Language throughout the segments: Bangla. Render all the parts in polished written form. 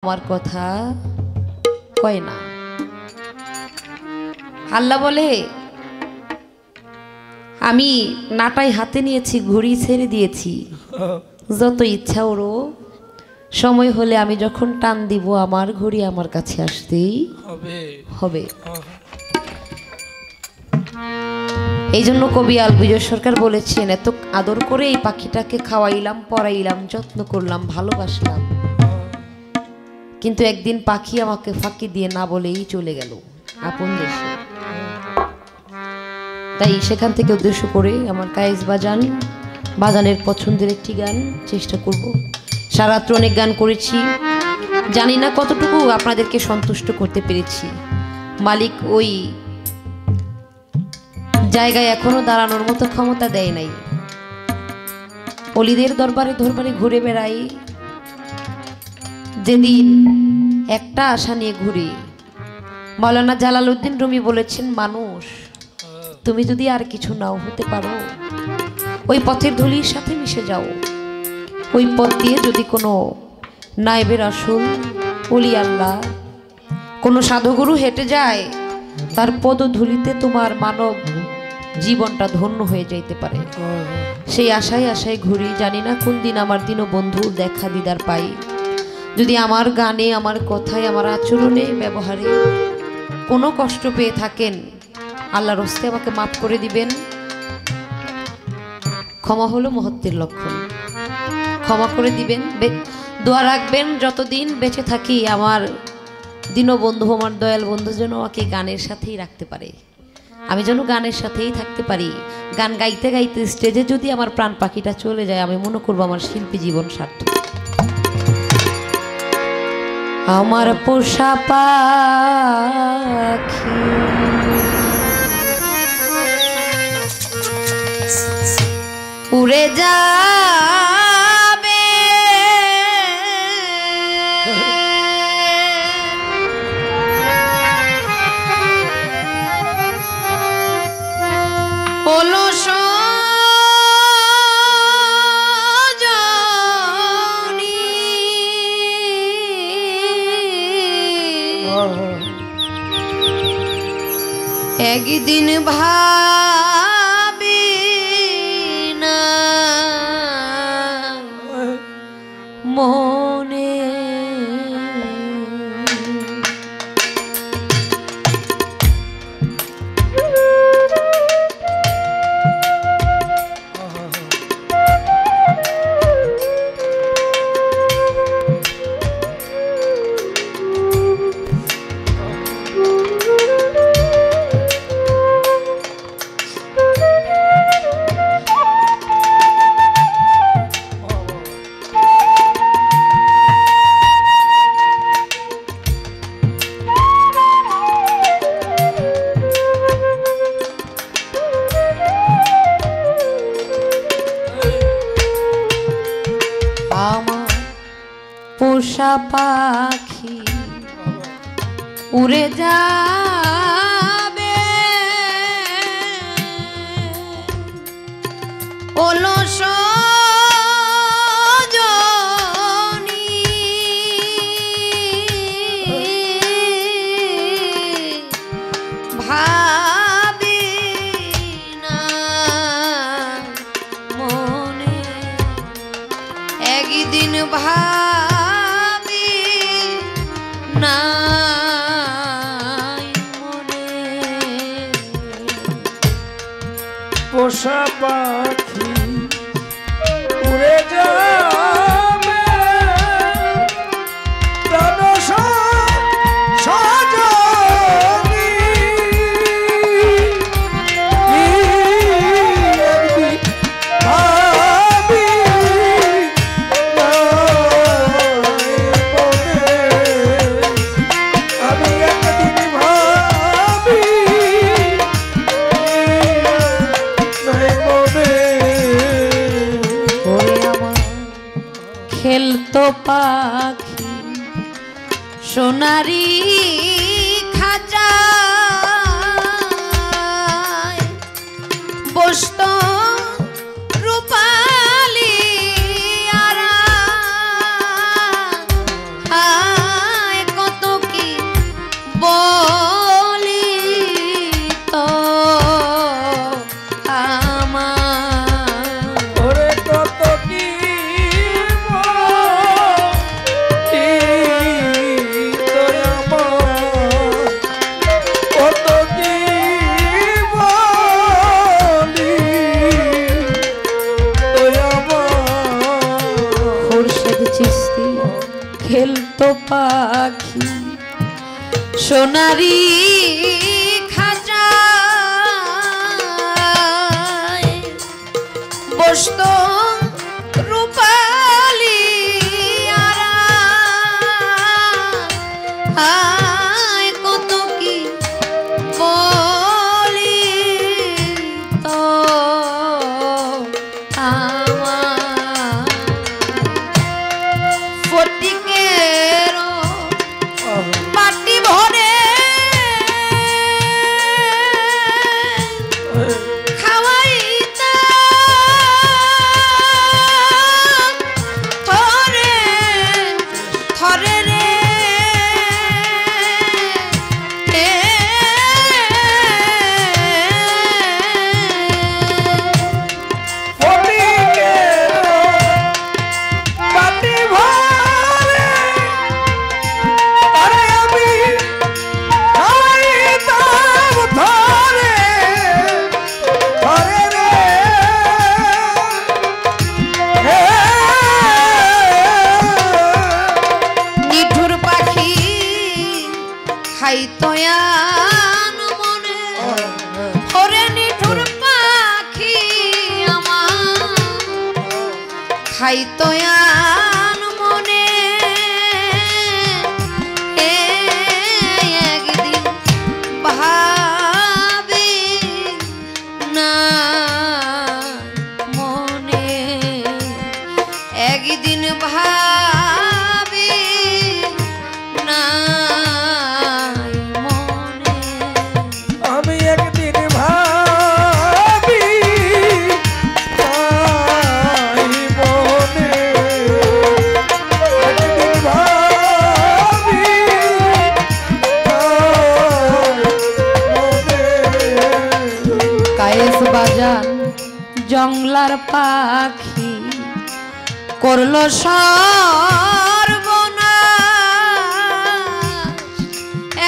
আমার কথা কয় না। আল্লাহ বলে আমি নাটাই হাতে নিয়েছি, ঘড়ি ছেড়ে দিয়েছি, যত ইচ্ছা ওরো, সময় হলে আমি যখন টান দিব আমার ঘড়ি আমার কাছে আসতেই হবে। এই জন্য কবি আল বিজয় সরকার বলেছেন, এত আদর করে এই পাখিটাকে খাওয়াইলাম, পড়াইলাম, যত্ন করলাম, ভালোবাসলাম, কিন্তু একদিন পাখি আমাকে ফাঁকি দিয়ে না বলেই চলে গেল আপন দেশে। তাই সেখান থেকে উদ্দেশ্য করে আমার কায়েস বাজানের পছন্দের একটি গান চেষ্টা করব। সারাত্র অনেক গান করেছি, জানি না কতটুকু আপনাদেরকে সন্তুষ্ট করতে পেরেছি। মালিক ওই জায়গায় এখনো দাঁড়ানোর মতো ক্ষমতা দেয় নাই। অলিদের দরবারে দরবারে ঘুরে বেড়াই, যেদিন একটা আশা নিয়ে ঘুরি। মাওলানা জালালউদ্দিন রুমি বলেছেন, মানুষ তুমি যদি আর কিছু নাও হতে পারো, ওই পথের ধুলির সাথে মিশে যাও। ওই পথ দিয়ে যদি কোনো নায়েবে রাসূল, ওলি আল্লাহ, কোনো সাধুগুরু হেঁটে যায়, তার পদধূলিতে তোমার মানব জীবনটা ধন্য হয়ে যাইতে পারে। সেই আশায় আশায় ঘুরি, জানি না কোন দিন আমার দীনবন্ধুর দেখা দিদার পাই। যদি আমার গানে, আমার কথায়, আমার আচরণে, ব্যবহারে কোনো কষ্ট পেয়ে থাকেন, আল্লাহর হস্তে আমাকে মাফ করে দিবেন। ক্ষমা হলো মহত্বের লক্ষণ, ক্ষমা করে দিবেন। দোয়া রাখবেন যতদিন বেঁচে থাকি আমার দীনবন্ধু, আমার দয়াল বন্ধু যেন আমাকে গানের সাথেই রাখতে পারে, আমি যেন গানের সাথেই থাকতে পারি। গান গাইতে গাইতে স্টেজে যদি আমার প্রাণ পাখিটা চলে যায়, আমি মনে করবো আমার শিল্পী জীবন সার্থক। আমার পোষা পাখি উড়ে যাবে, অলস একদিন ভাবি না মনে, পোষা পাখি উড়ে যাবে, অলস জনি ভাবি না মনে, একদিন পোষা পাখি উড়ে যাবে, সজনী ভাবি না মনে, আমি একদিন ভাবি খেলতো পাখি সোনারি খাঁচায়, বসত রূপালি আরা পাখি সোনারি খাঁচা বসত রূপালি আয় কত কি বলি তো আমার ফটিকের মাটি ভরে খাওয়াইতাম থরে থরে রে খাইতয়ান মনে ওরে নিঠুর পাখি আমার খাইতয়ান মনে একদিন ভাবি না মনে একদিন ভাবি না বাজান জংলার পাখি করলো সর্বনাশ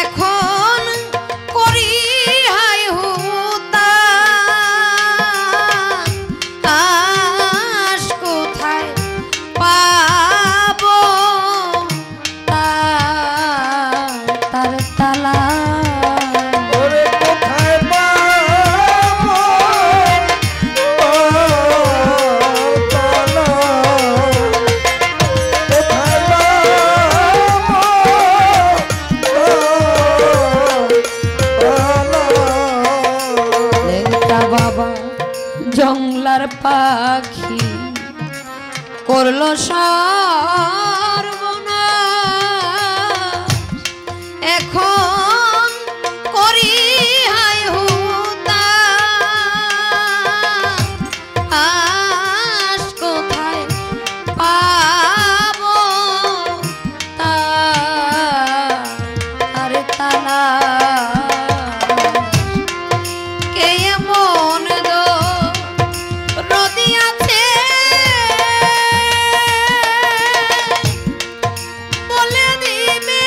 এখন করি হাই হুতাশ কোথায় পাবো তার তালা জংলার পাখি করলো সর্বনাশ এখন করি হাই হুতাশ কোথায় পাবো তার তালা কে মন দো রদি আছে বলে দিবে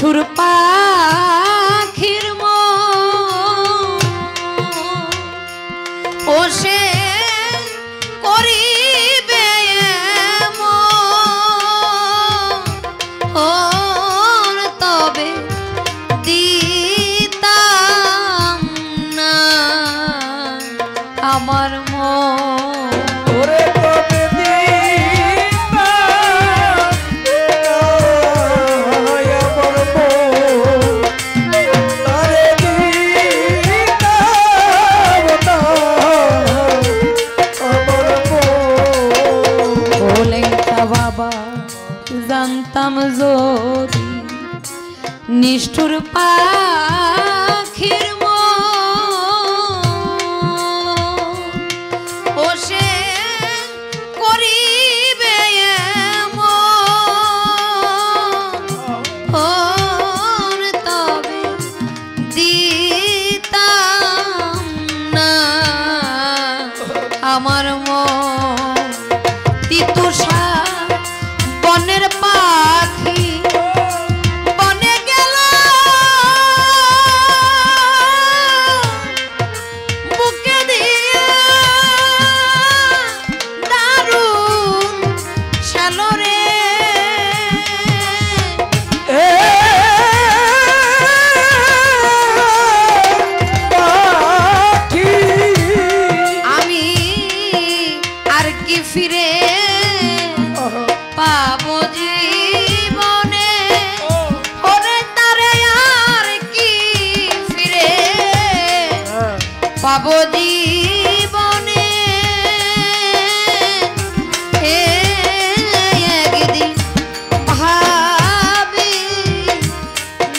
নিষ্ঠুর পাখির ও সে করিবে তবে দিতাম না আমার মন ওরে তবে দিতাম আমার মন, তারে দিতাম না আমার মন। বলেটা বাবা জানতাম যদি নিষ্ঠুর পাখির ও সে করিবে তবে দিতাম না আমার মন তিতুষার বনের পাখি বনে গেল বুকে দিয়ে দারুণ সালরে আমি আর কি ফিরে পাবো জীবনে ওরে তারে আর কি ফিরে পাবো জীবনে একদিন ভাবি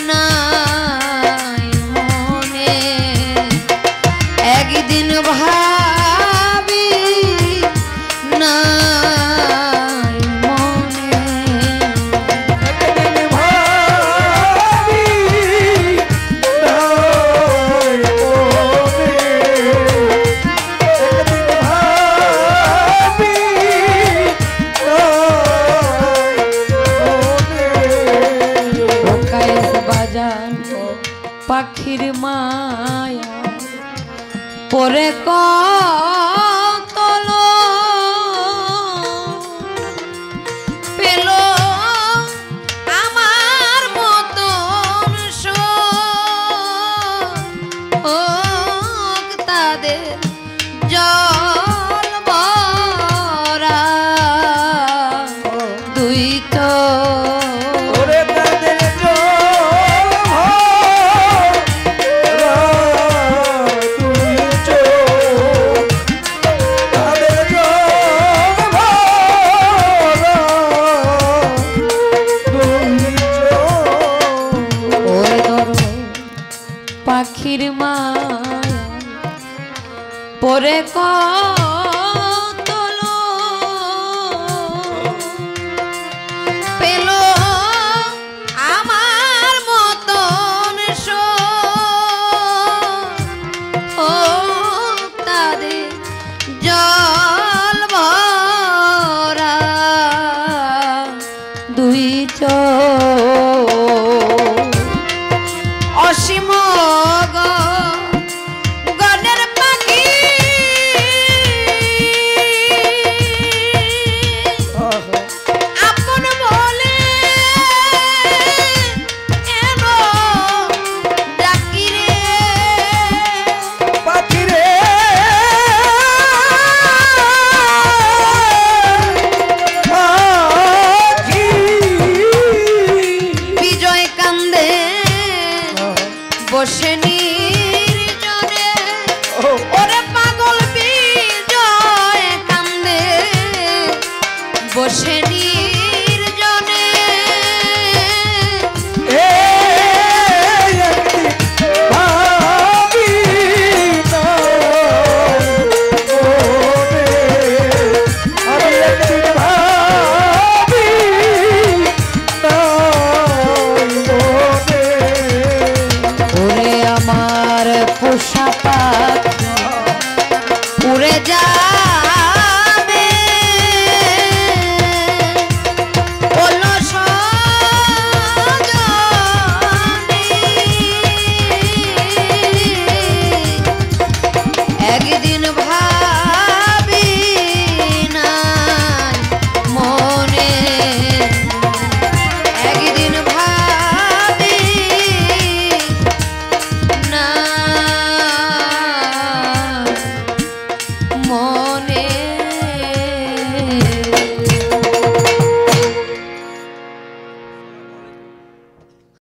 নাই মনে একদিন ভাবি নাই মনে একদিন ভাবি নাই মনে, একদিন ভাবি নাই মনে। কায়েস বাজান পাখির মায়া পরে কতল পেল আমার মতন শোক তাদের জল ভরা দুই তো ওরে তাদের জল তুই চোখ, তাদের জল তুই চোখ। ওরে ধরো পাখির মায়া পরে কতল পেল আমার মতন শোক তাদের জল ভরা দুই চোখ অসীম গনের পাখি আপন বলে এলো ডাকি রে পাখি রে পাখি, বিজয় কান্দে বসে নির্জনে ওরে পাগল বিজয় কান্দে বসে নির্জনে একদিন ভাবি নাই মনে, আমি একদিন ভাবি নাই মনে। ওরে আমার পোষা পাখি উড়ে যা